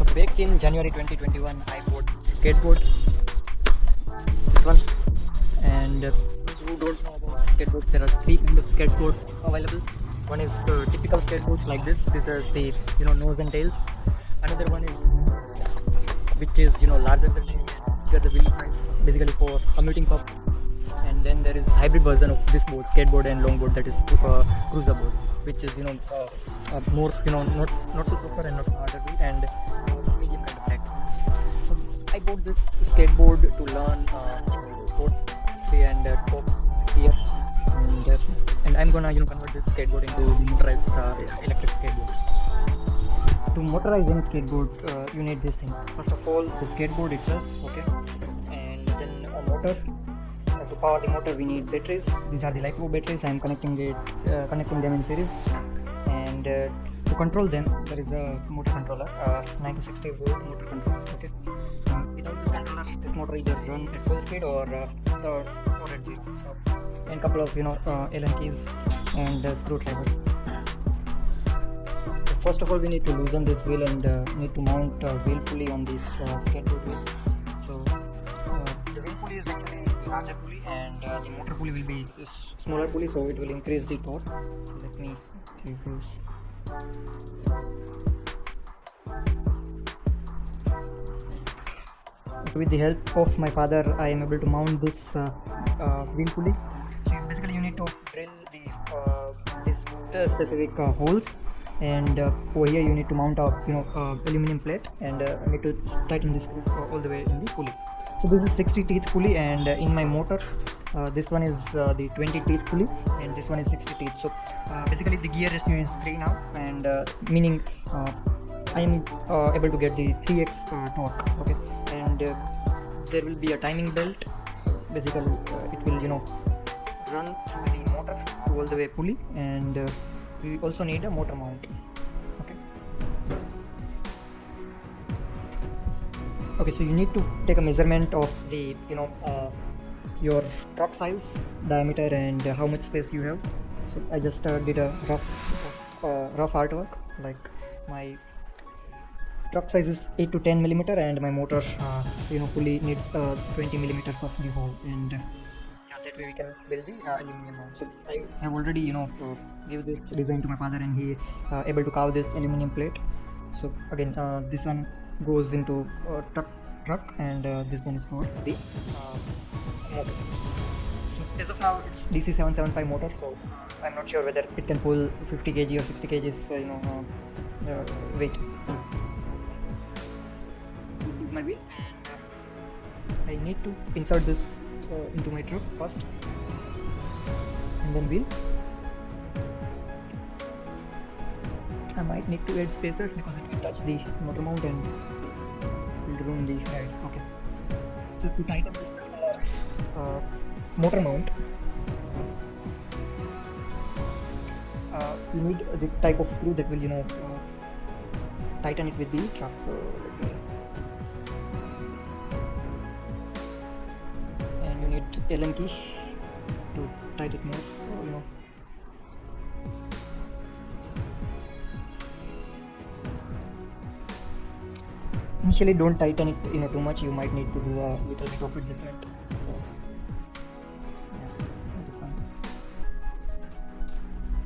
So back in January 2021, I bought skateboard, this one. And those who don't know about skateboards, there are three kinds of skateboards available. One is typical skateboards like this. This is the nose and tails. Another one is which is larger than the bigger the wheel size, basically for commuting purpose. And then there is hybrid version of this board, skateboard and longboard, that is cruiser board, which is more not so super and not so harder wheel and medium kind of legs. So I bought this skateboard to learn both free and top here, and I'm gonna convert this skateboard into the motorized electric skateboard. To motorize any skateboard, you need this thing. First of all, the skateboard itself, okay, and then a motor. To power the motor, we need batteries. These are the LiPo batteries. I am connecting them in series, and to control them, there is a motor controller, 9 to 60 volt motor controller. Okay, without this controller, this motor either run at full speed or at zero. So, and a couple of Allen keys and screwdrivers. So first of all, we need to loosen this wheel and need to mount a wheel pulley on this skateboard wheel. So the wheel pulley is actually larger pulley, and the motor pulley will be smaller pulley, so it will increase the torque. So let me reverse. With the help of my father, I am able to mount this wheel pulley. So basically you need to drill these specific holes, and over here you need to mount a aluminum plate, and need to tighten this screw all the way in the pulley. So this is 60 teeth pulley, and in my motor this one is the 20 teeth pulley, and this one is 60 teeth. So basically the gear ratio is 3 now, and meaning I am able to get the 3x torque. Okay, and there will be a timing belt. So basically it will run through the motor to all the way pulley, and we also need a motor mount. Okay, so you need to take a measurement of the your truck size, diameter, and how much space you have. So I just did a rough artwork. Like my truck size is 8 to 10 millimeter, and my motor pulley needs 20 millimeters of the hole, and that way we can build the aluminum mount. So I have already give this design to my father, and he able to carve this aluminum plate. So again, this one goes into truck, and this one is for the motor. So as of now, it's DC 775 motor, so I'm not sure whether it can pull 50 kg or 60 kg weight. This is my wheel, and I need to insert this into my truck first, and then wheel. I might need to add spacers because it will touch the motor mount and will ruin the ride. Okay, so to tighten this motor mount, you need this type of screw that will tighten it with the truck. So and you need Allen key to tighten it more. Initially, don't tighten it too much. You might need to do a little bit of adjustment. So yeah, this one.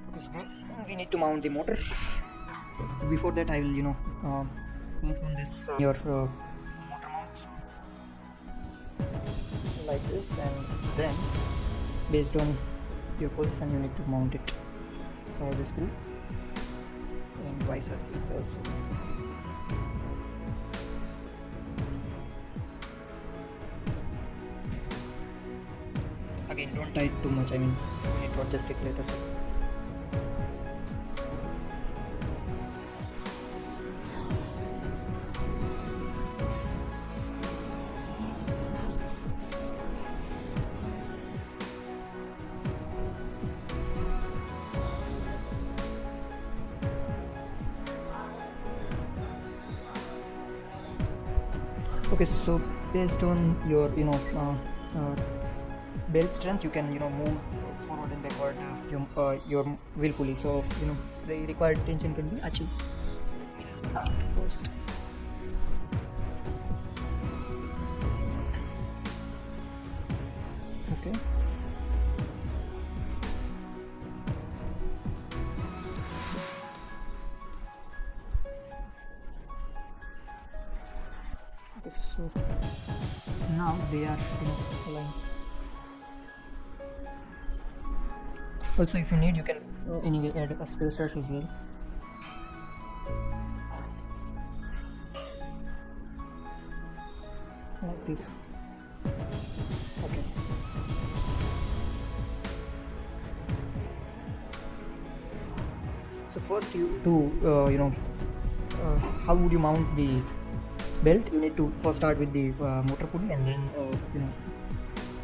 Okay, so then we need to mount the motor. Before that, I will work on this your motor mount like this, and then based on your position, you need to mount it. So the screw and vice versa also. Again, don't tight too much. I mean, you need to adjust it later. Okay, so based on your belt strength, you can move forward and backward your wheel pulley. So the required tension can be achieved. So let me first now they are aligned. Also, if you need, you can anyway add a spacers as well. Like this. Okay. So first you to how would you mount the belt? You need to first start with the motor pulley and then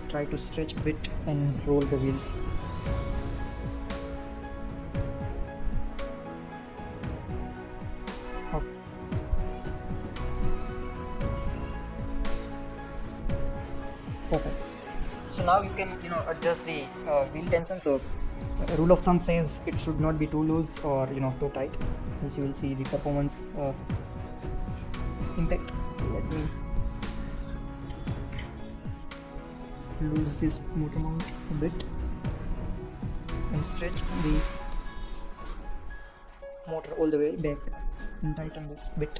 try to stretch a bit and roll the wheels. Up. Perfect. So now you can adjust the wheel tension. So rule of thumb says it should not be too loose or too tight, else you will see the performance impact. So let me loose this motor mount a bit and stretch the motor all the way back and tighten this bit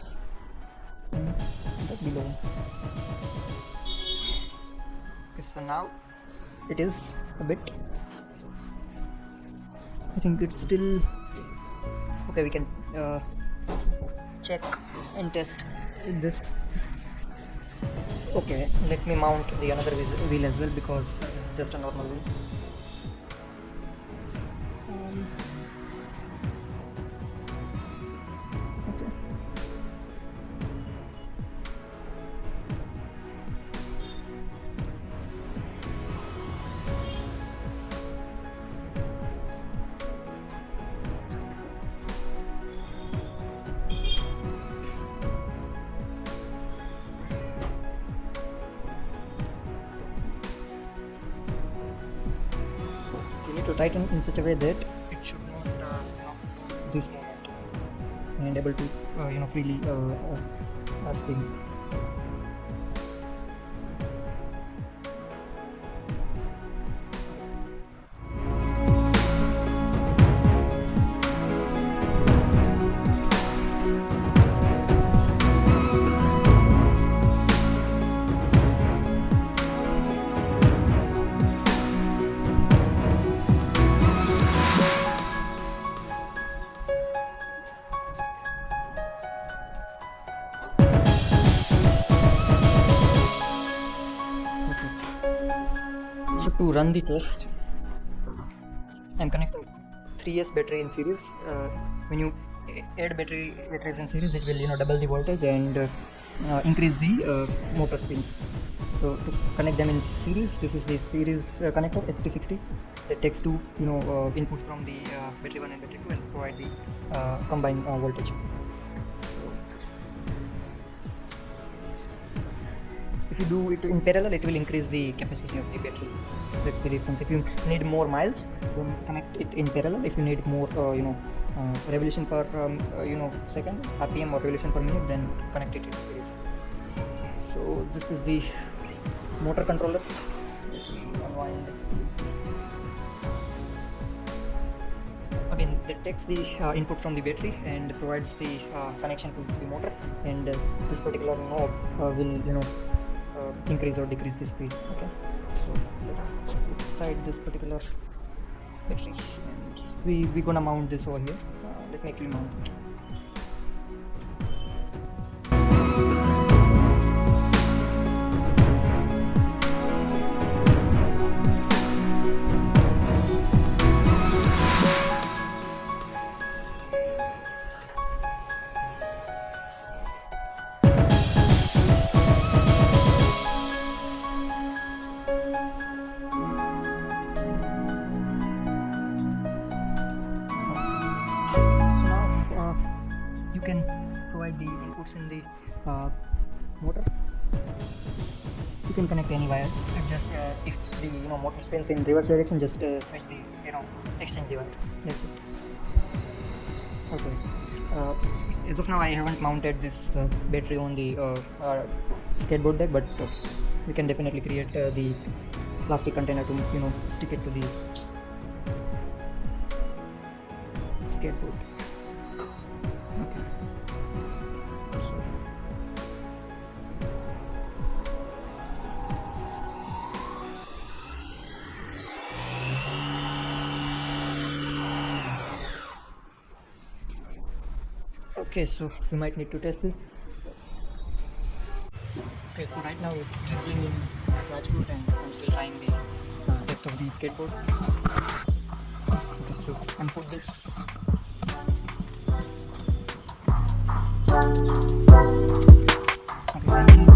and that below. Okay, so now it is a bit, I think it's still okay. We can check and test this. Okay, let me mount the another wheel as well, because this is just a normal wheel. Okay. You need to tighten in such a way that it should not this moment and able to freely spin. So to run the test, I'm connecting 3S battery in series. When you add batteries in series, it will double the voltage and increase the motor speed. So to connect them in series, this is the series connector HT60 that takes two inputs from the battery 1 and battery 2 and provide the combined voltage. If you do it in parallel, it will increase the capacity of the battery. That's the difference. If you need more miles, then connect it in parallel. If you need more, revolution per second, RPM or revolution per minute, then connect it in series. So this is the motor controller. Unwind. Again, that takes the input from the battery and provides the connection to the motor, and this particular knob will increase or decrease the speed. Okay, so let's put aside this particular battery and we're gonna mount this over here. Let me actually mount it. You can provide the inputs in the motor. You can connect any wire. Just if the motor spins in reverse direction, just switch the exchange the wire. That's it. Okay. As of now, I haven't mounted this battery on the skateboard deck, but we can definitely create the plastic container to stick it to the skateboard. Okay. So Okay, so we might need to test this. Okay, so right now it's drizzling in Rajkot and I'm still trying the test of the skateboard. Okay, so I'm put this. Okay,